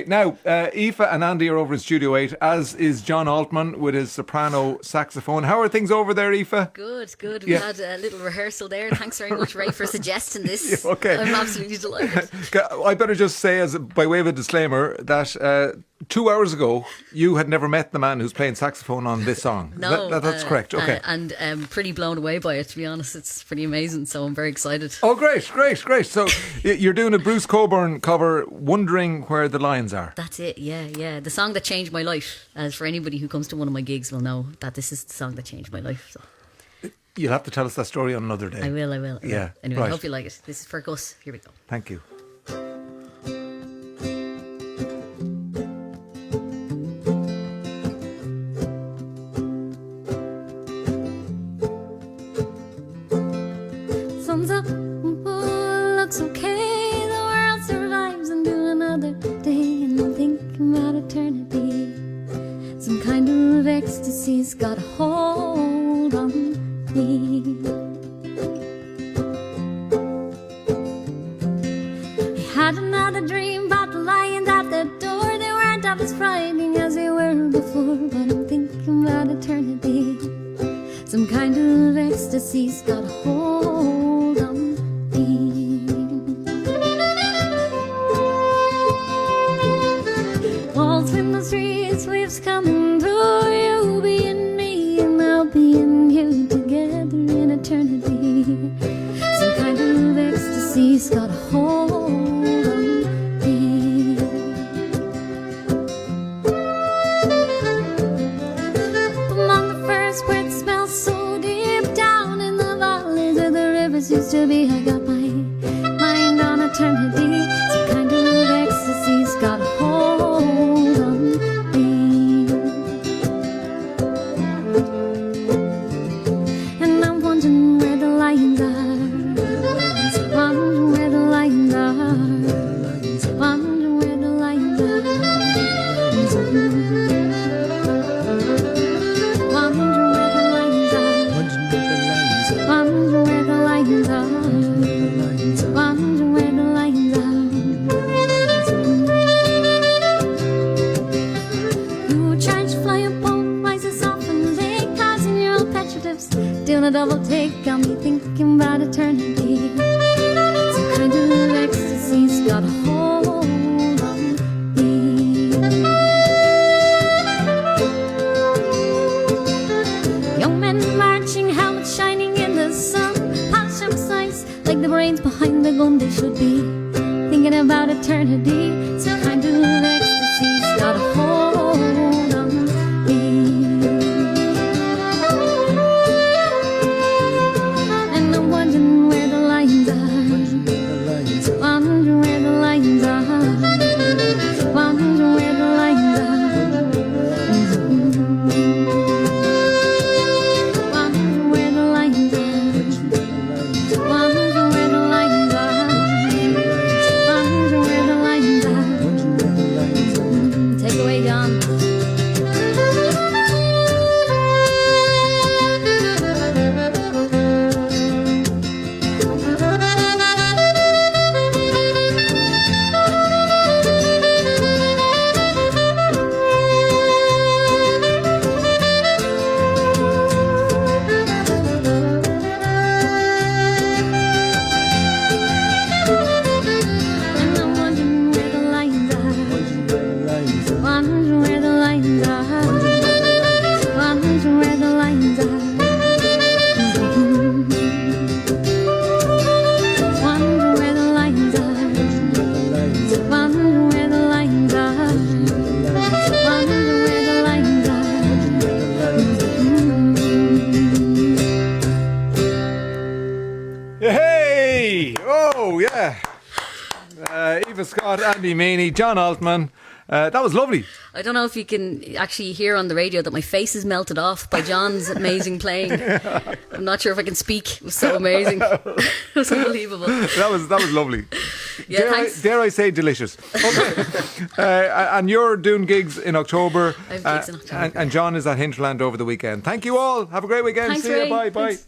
Now, Aoife and Andy are over in Studio 8, as is John Altman with his soprano saxophone. How are things over there, Aoife? Good. We had a little rehearsal there. Thanks very much, Ray, for suggesting this. Yeah, okay. I'm absolutely delighted. I better just say, as by way of a disclaimer, that 2 hours ago you had never met the man who's playing saxophone on this song. No, that's correct. Okay, and pretty blown away by it. To be honest, it's pretty amazing. So I'm very excited. Oh, great. So you're doing a Bruce Cockburn cover, Wondering Where the Lions Are. That's it. Yeah. The song that changed my life. As for anybody who comes to one of my gigs will know that this is the song that changed my life. So. You'll have to tell us that story on another day. I will. Yeah. Anyway, right. I hope you like it. This is for Gus. Here we go. Thank you. Sun's up, looks okay. The world survives into another day, and I'm thinking about eternity. Some kind of ecstasy's got a hold on me. I had another dream about the lions at the door. They weren't half as frightening as they were before, but I'm thinking about eternity. Some kind of ecstasy's got a hold on me. Walls in the streets, waves coming through. You be in me and I'll be in you, together in eternity. Some kind of ecstasy's got a hold on me. Among the first words smell so deep down in the valleys where the rivers used to be. I got my mind on eternity. Some kind of ecstasy's got a hold on me. And I'm wondering where the lions are. Wondering where the lions are. Wondering where the lions are. Wondering where the lions are. Wondering where the lions are. Wondering where the lions are. You try to fly a boat, rises off and lake, cars in your old petroglyphs, doing a double take, got me thinking about eternity. Some kind of ecstasy's got a hold on me. Young men marching, helmets shining in the sun, polished up sights like the brains behind the gun. They should be thinking about eternity. Some kind of ecstasy's got a hold on me. And I'm wondering where the lions are. Wondering where the lions are. Wondering where the lions are. Wondering where the lions are. Wondering where the lions are. Wondering where the lions are. Take away, John. And I'm wondering where the lions are. Wondering where the lions are. Wondering where the lions are. Wondering where the lions are. Wondering where the lions are. Wondering where the lions are. Hey! Oh, yeah. Aoife Scott, Andy Meaney, John Altman. That was lovely. I don't know if you can actually hear on the radio that my face is melted off by John's amazing playing. I'm not sure if I can speak. It was so amazing. It was unbelievable. That was lovely. Yeah, thanks. Dare I say delicious. Okay. And you're doing gigs in October. I have gigs in October. And John is at Hinterland over the weekend. Thank you all. Have a great weekend. Thanks, See you. Ray. Bye. Thanks.